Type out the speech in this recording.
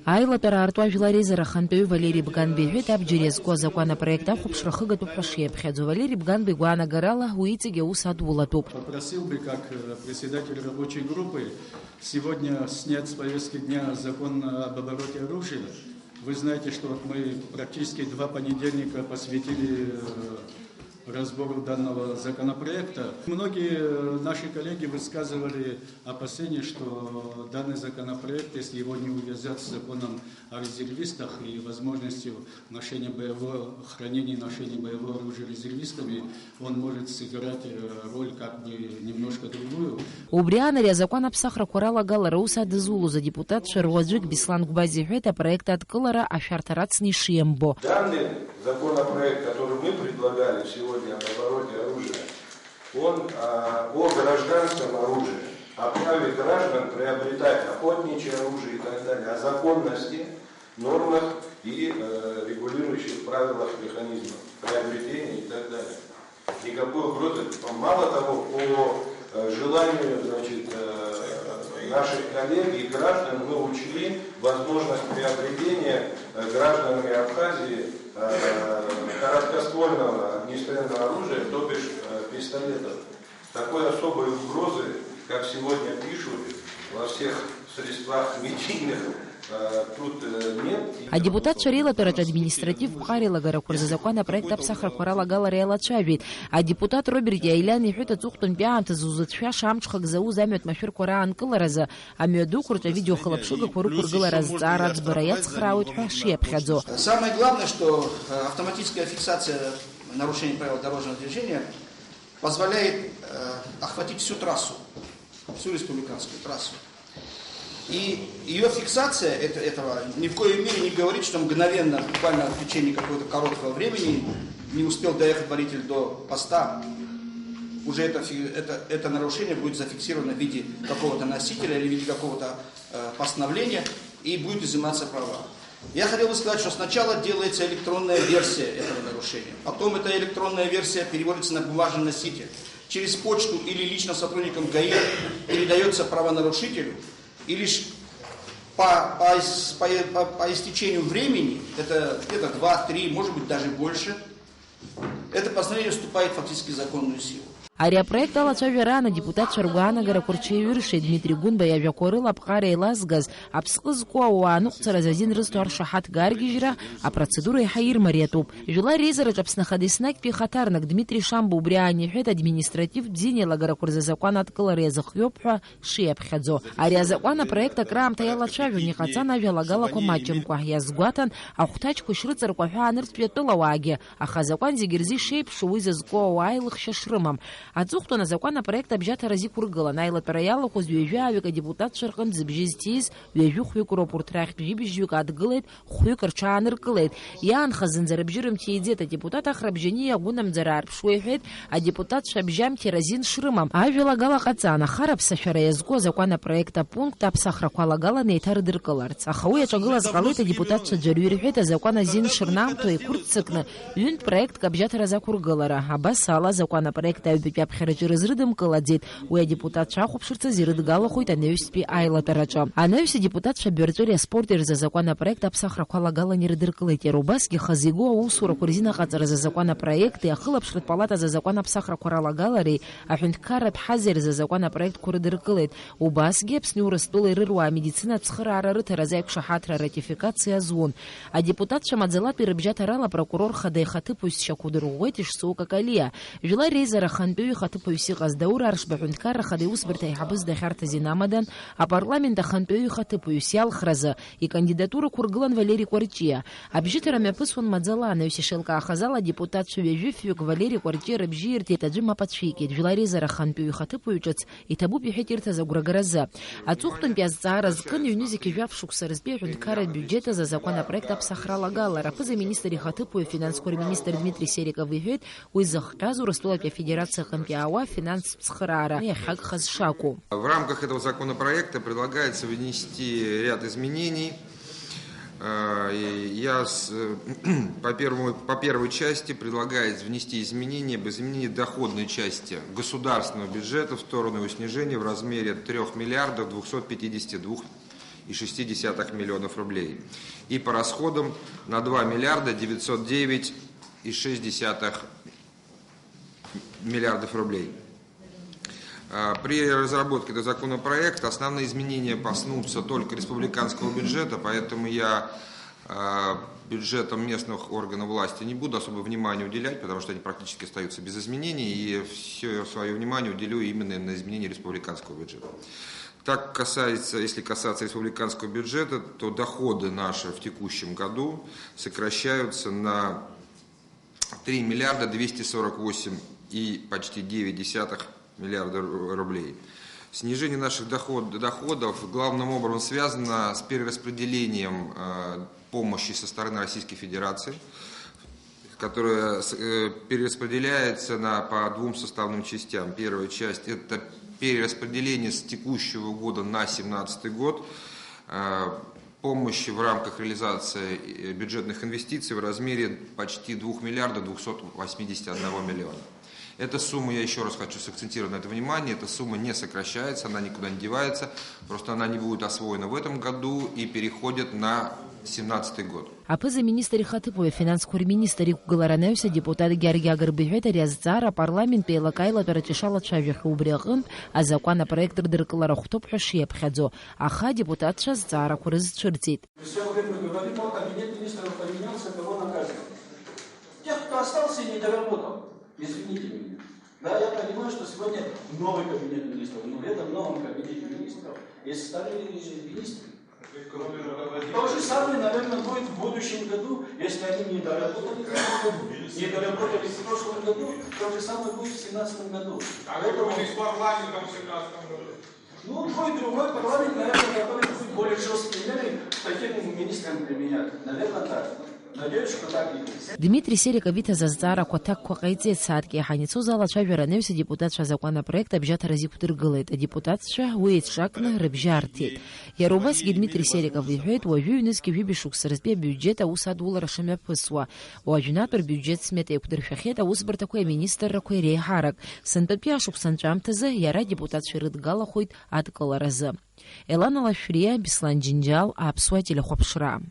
Айлатара артуа Виларезера Хантою Валерий Бганбе абджерезко законопроекта хубшрахыгату пашепхедзу. Валерий Бганбе Гуана Гарала уитиге усадвулатуп. Попросил бы, как председатель рабочей группы, сегодня снять с повестки дня закон об обороте оружия. Вы знаете, что вот мы практически 2 понедельника посвятили разбору данного законопроекта. Многие наши коллеги высказывали опасения, что данный законопроект, если его не увязать с законом о резервистах и возможностью хранения и ношения боевого оружия резервистами, он может сыграть роль как бы немножко другую. У Брианаря закон обсахра курала галара усады зулу за депутат Шерваджик Бислан Гбазихета проекта от Калара Ашартарацни Шембо. Данный законопроект, который мы предлагали сегодня об обороте оружия, он о гражданском оружии, о праве граждан приобретать охотничье оружие и так далее, о законности, нормах и регулирующих правилах механизмов приобретения и так далее. Никакой угрозы. Мало того, по желанию, наших коллег и граждан мы учли возможность приобретения гражданами Абхазии короткоствольного огнестрельного оружия, то бишь пистолетов. Такой особой угрозы, как сегодня пишут во всех средствах медийных, тут нет. А депутат Шарила Торат административ Бхарила Гаракур за законопроект обсахра курала галарея Лачавит. А депутат Роберт Яйлян и Хюта Цухтун Пианта Зузатшя Шамчхак Зау замет Мафир Куран Калараза, а Мёду Курта видео Халапшуга Курукур Галараз Зарат Бараят Схрауит Хашепхадзо. Самое главное, что автоматическая фиксация нарушений правил дорожного движения позволяет охватить всю трассу, всю республиканскую трассу. И ее фиксация этого ни в коей мере не говорит, что мгновенно, буквально в течение какого-то короткого времени, не успел доехать водитель до поста, уже это нарушение будет зафиксировано в виде какого-то носителя или в виде какого-то постановления и будет изыматься права. Я хотел бы сказать, что сначала делается электронная версия этого нарушения, потом эта электронная версия переводится на бумажный носитель, через почту или лично сотрудникам ГАИ передается правонарушителю, и лишь по истечению времени, это где-то 2-3, может быть даже больше, это постановление вступает фактически в законную силу. Ария проекта Лачаверана депутат Шаргуана Гаракурчевирши Дмитрий Гунба Явякорыл Абхария Лазгаз Абсхызкуа Уану Царазазин Растуар Шахат Гаргижра, а процедура Хаир Мариатуб. Жила Резарач Абснахадиснак Пихатарнак Дмитрий Шамбу Бриани Хет административ Дзинела Гаракурза закон от Каларезах Йопха Шиепхадзо. Ария закона проекта Крам Тая Лачавю Нихацана Вялагала Комаченкуа Язгуатан, Ахтачку Шрицар Куаханер Пьетулаваги, Ахазакан Зигерзи Шейп Шуизазкуа Уайлых Шашрымам. Отцухтона закона проекта обжата рази кургала. Найла пераяла хузвежа авика депутат шаркан збжистиз вежу хуйкуро пуртрах бжибжюк отгылет хуйкар чаныр кылет. Ян хазын зарабжирым тиедета депутат ахрабжени ягунам зарар пшуйхет, а депутат шабжам тиразин шрымам. Авила гала хацана хараб сашара язго закона проекта пункт апсахра калагала нейтар дыркаларц. Ахауя чагыла згалыта депутат шаджарюрхета закона зин шрнам то и курцыкна. Юнт проект кабжата раза кургалара. Абасала закона проекта Пяпхераджи разрыдым каладзит. Уя депутат Шахупширца зирыдгала хуйт а неуспи айла тарача. А неуси депутат Шабертория спортер за законопроект апсахра калагала нердыркалыте. Рубаски хазиго усура курзина хацара за законопроект и ахылапшрит палата за закон апсахра куралагалари, а хюнткарат хазер за законопроект курдыркалыт. Убасги пснюра столы рыруа медицина цхрара рытара зайк шахатра ратификация звон. А депутат Шамадзала перебжата рала прокурор хадайхаты пусть шакудыругойтиш сука калия. Жила Резара Ханпеви хаты повиси газдаура аршбахунткара хадеус бертай хабыз дахарта зинамадан, а парламента Ханпеви хаты повиси алхраза и кандидатура кургылан Валерий Кварчия. Обжитарами пысвон Мадзала на усишелка ахазала депутат Шевежифюк Валерий Кварчия рабжирти таджима подшики. Жила Резара Ханпеви хаты повичац и табу пихетирта за гурагараза. Отцухтун пязца разган юнизики вявшукса разбехунткара бюджета за законопроект апсахрала гала. Рапыза министри хаты по финанскор министр Дмитрий Сериков вихет уизах казу растула федерация Хампиауа финанс Схрара. В рамках этого законопроекта предлагается внести ряд изменений. По первой части предлагается внести изменения об изменении доходной части государственного бюджета в сторону его снижения в размере 3 миллиардов 252 909,6 миллионов рублей. И по расходам на 2 миллиарда 909,6 миллиардов рублей. При разработке этого законопроекта основные изменения коснутся только республиканского бюджета, поэтому я бюджетам местных органов власти не буду особо внимания уделять, потому что они практически остаются без изменений, и все свое внимание уделю именно на изменение республиканского бюджета. Так касается, если касаться республиканского бюджета, то доходы наши в текущем году сокращаются на 3 миллиарда 248 и почти 9 миллиарда рублей. Снижение наших доходов главным образом связано с перераспределением помощи со стороны Российской Федерации, которая перераспределяется по двум составным частям. Первая часть – это перераспределение с текущего года на 2017 год помощи в рамках реализации бюджетных инвестиций в размере почти 2 миллиарда 281 миллиона. Эта сумма, я еще раз хочу сакцентировать на это внимание, эта сумма не сокращается, она никуда не девается, просто она не будет освоена в этом году и переходит на 2017 год. Апыза министр Хатыпова финансовый министр Гулараневся депутат Георгий Агырбихет Рязцара парламент пейлакайла перетешала чавих убрягын, а законопроект дыркалара хутоп хушье пхадзо, аха депутат Шазцара курыз чертит. Все время говорим, кабинет министров поменялся, кого наказывать. Тех, кто остался и не доработал. Извините меня. Да, я понимаю, что сегодня новый кабинет министров, но в этом новом кабинете министров есть старые министры. То же самое, наверное, будет в будущем году, если они не доработали в прошлом году, то же самое будет в 2017 году. А это будет с парламентом в 2017 году? Ну, будет другой парламент, наверное, который будет более жесткие меры таким министрам применять. Наверное, так. Надеюсь, что так и есть. Дмитрий Сериков Зазцара Котак Кокайцет Садки Ханицу зала Чавираневся депутат законопроекта бюджета разипутыргылет, а депутат Уэйт Шакна Рыбжарти. Ярубаски Дмитрий Сериков вихет Уажуинский вибишук сразбе бюджета усадула Рашамя Пысуа. Уажунатор бюджет смета Кудырфахета усбр такой министр Ракой Рейхарак. Сантопьяшук Санчамтаза Яра депутат Ширыдгала Хойт Аткалараза. Элана Лашрия Беслан Джинджал Апсуа Телехопшра.